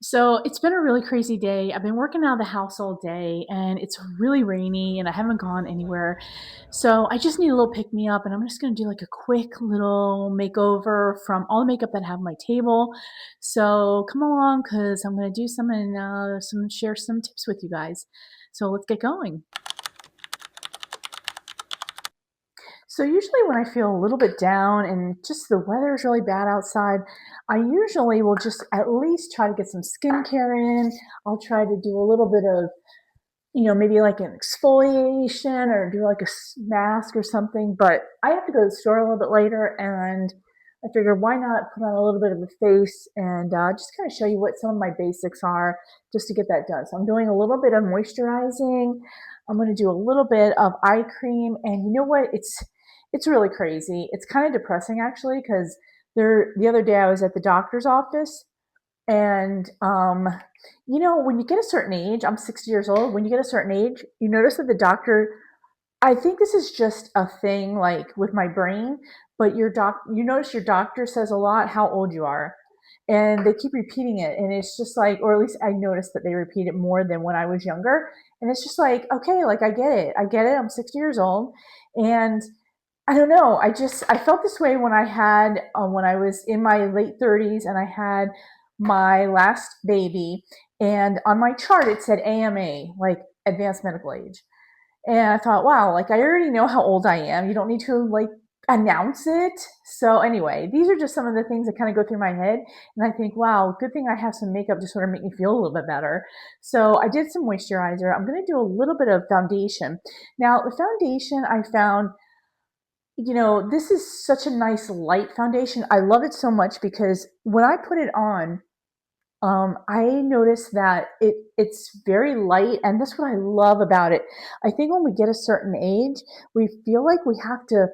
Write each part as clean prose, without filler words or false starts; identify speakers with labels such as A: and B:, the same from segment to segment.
A: So it's been a really crazy day. I've been working out of the house all day and it's really rainy and I haven't gone anywhere. So I just need a little pick me up and I'm just going to do like a quick little makeover from all the makeup that I have on my table. So come along because I'm going to do some and share some tips with you guys. So let's get going. So usually when I feel a little bit down and just the weather is really bad outside, I usually will just at least try to get some skincare in. I'll try to do a little bit of, maybe like an exfoliation or do like a mask or something. But I have to go to the store a little bit later and I figured why not put on a little bit of a face and just kind of show you what some of my basics are just to get that done. So I'm doing a little bit of moisturizing. I'm going to do a little bit of eye cream, and you know what? It's really crazy. It's kind of depressing actually because the other day I was at the doctor's office and when you get a certain age, I'm 60 years old. When you get a certain age, you notice that the doctor, I think this is just a thing like with my brain, but you notice your doctor says a lot how old you are. And they keep repeating it. And it's just like, or at least I noticed that they repeat it more than when I was younger. And it's just like, okay, like I get it. I get it. I'm 60 years old. And I don't know. I felt this way when I was in my late 30s and I had my last baby. And on my chart, it said AMA, like advanced medical age. And I thought, wow, like I already know how old I am. You don't need to like announce it. So anyway, these are just some of the things that kind of go through my head. And I think, wow, good thing I have some makeup to sort of make me feel a little bit better. So I did some moisturizer. I'm going to do a little bit of foundation. Now, the foundation I found, this is such a nice light foundation. I love it so much because when I put it on, I noticed that it's very light, and that's what I love about it. I think when we get a certain age, we feel like we have to,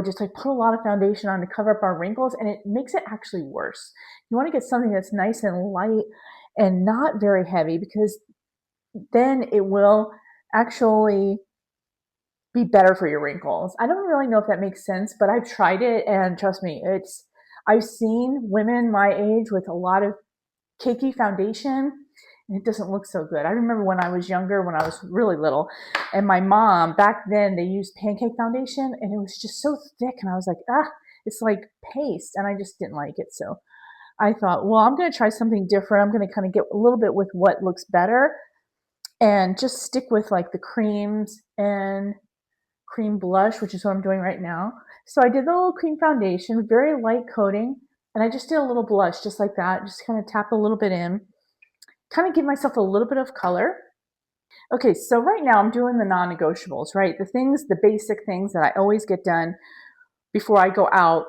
A: just like put a lot of foundation on to cover up our wrinkles, and it makes it actually worse. You want to get something that's nice and light and not very heavy because then it will actually be better for your wrinkles. I don't really know if that makes sense, but I've tried it, and trust me, I've seen women my age with a lot of cakey foundation and it doesn't look so good. I remember when I was younger, when I was really little, and my mom back then they used pancake foundation and it was just so thick and I was like, it's like paste and I just didn't like it. So I thought, well, I'm going to try something different. I'm going to kind of get a little bit with what looks better and just stick with like the creams and cream blush, which is what I'm doing right now. So I did the little cream foundation, very light coating, and I just did a little blush just like that, just kind of tap a little bit in, kind of give myself a little bit of color. Okay, so right now I'm doing the non-negotiables, right? The basic things that I always get done before I go out.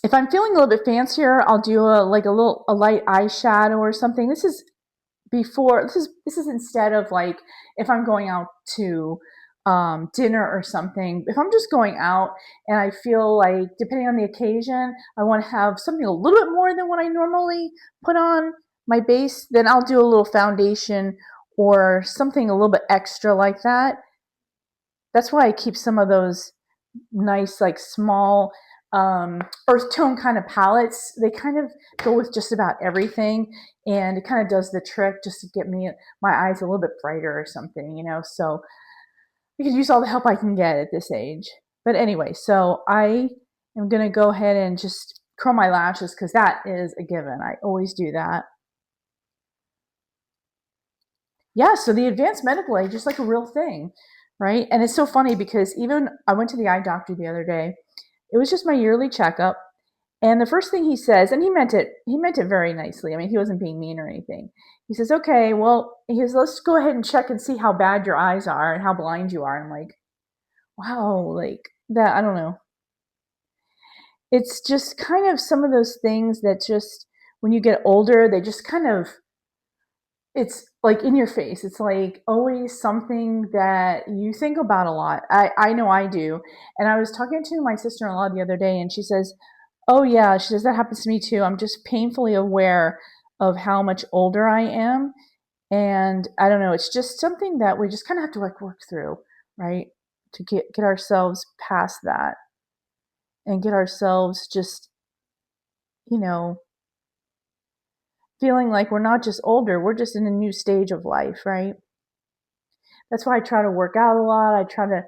A: If I'm feeling a little bit fancier, I'll do a light eyeshadow or something. This is instead of like if I'm going out to dinner or something. If I'm just going out and I feel like, depending on the occasion, I want to have something a little bit more than what I normally put on my base, then I'll do a little foundation or something a little bit extra like that. That's why I keep some of those nice, like small earth tone kind of palettes. They kind of go with just about everything, and it kind of does the trick just to get my eyes a little bit brighter or something. So I could use all the help I can get at this age. But anyway, so I am going to go ahead and just curl my lashes because that is a given. I always do that. Yeah, so the advanced medical age is like a real thing, right? And it's so funny because even I went to the eye doctor the other day. It was just my yearly checkup. And the first thing he says, and he meant it very nicely. I mean, he wasn't being mean or anything. He says, okay, well, let's go ahead and check and see how bad your eyes are and how blind you are. And I'm like, wow, like that, I don't know. It's just kind of some of those things that just, when you get older, they just kind of, it's like in your face. It's like always something that you think about a lot. I know I do. And I was talking to my sister in law the other day, and she says, oh, yeah, she says, that happens to me too. I'm just painfully aware of how much older I am. And I don't know, it's just something that we just kind of have to like work through, right? To get ourselves past that and get ourselves just, you know, feeling like we're not just older, we're just in a new stage of life, right? That's why I try to work out a lot. I try to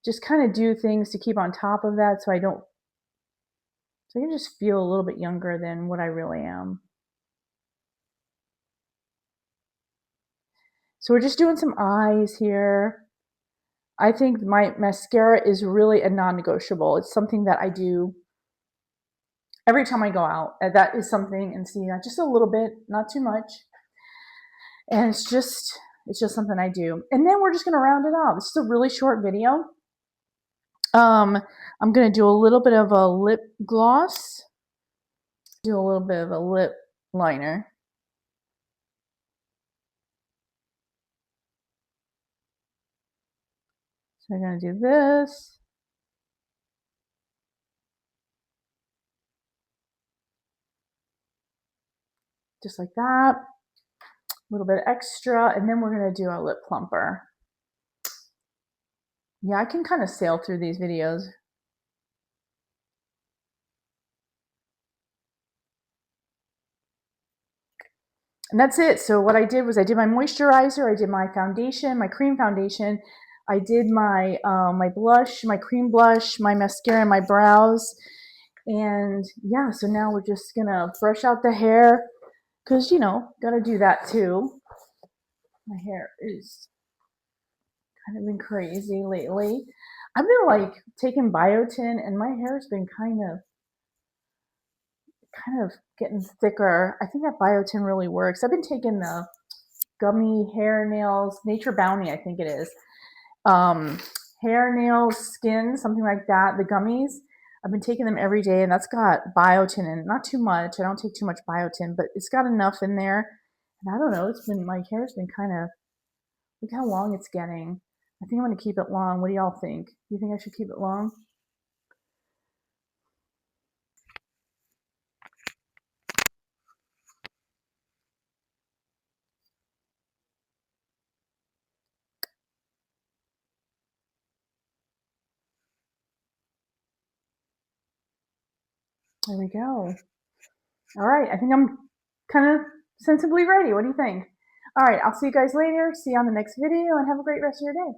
A: just kind of do things to keep on top of that so I can just feel a little bit younger than what I really am. So we're just doing some eyes here. I think my mascara is really a non-negotiable. It's something that I do every time I go out. That is something, and see, just a little bit, not too much. And it's just something I do. And then we're just gonna round it out. This is a really short video. I'm gonna do a little bit of a lip gloss, do a little bit of a lip liner. So I'm gonna do this. Just like that. A little bit extra, and then we're gonna do a lip plumper. Yeah, I can kind of sail through these videos. And that's it. So what I did was I did my moisturizer, I did my foundation, my cream foundation, I did my my blush, my cream blush, my mascara, and my brows. And yeah, so now we're just gonna brush out the hair because gotta do that too. My hair is kind of been crazy lately. I've been like taking biotin, and my hair's been kind of getting thicker. I think that biotin really works. I've been taking the gummy hair nails, Nature Bounty, I think it is. Um, Hair nails, skin, something like that. The gummies. I've been taking them every day, and that's got biotin in. Not too much. I don't take too much biotin, but it's got enough in there. And I don't know. My hair's been kind of. Look how long it's getting. I think I'm gonna keep it long. What do y'all think? You think I should keep it long? There we go. All right, I think I'm kind of sensibly ready. What do you think? All right, I'll see you guys later. See you on the next video, and have a great rest of your day.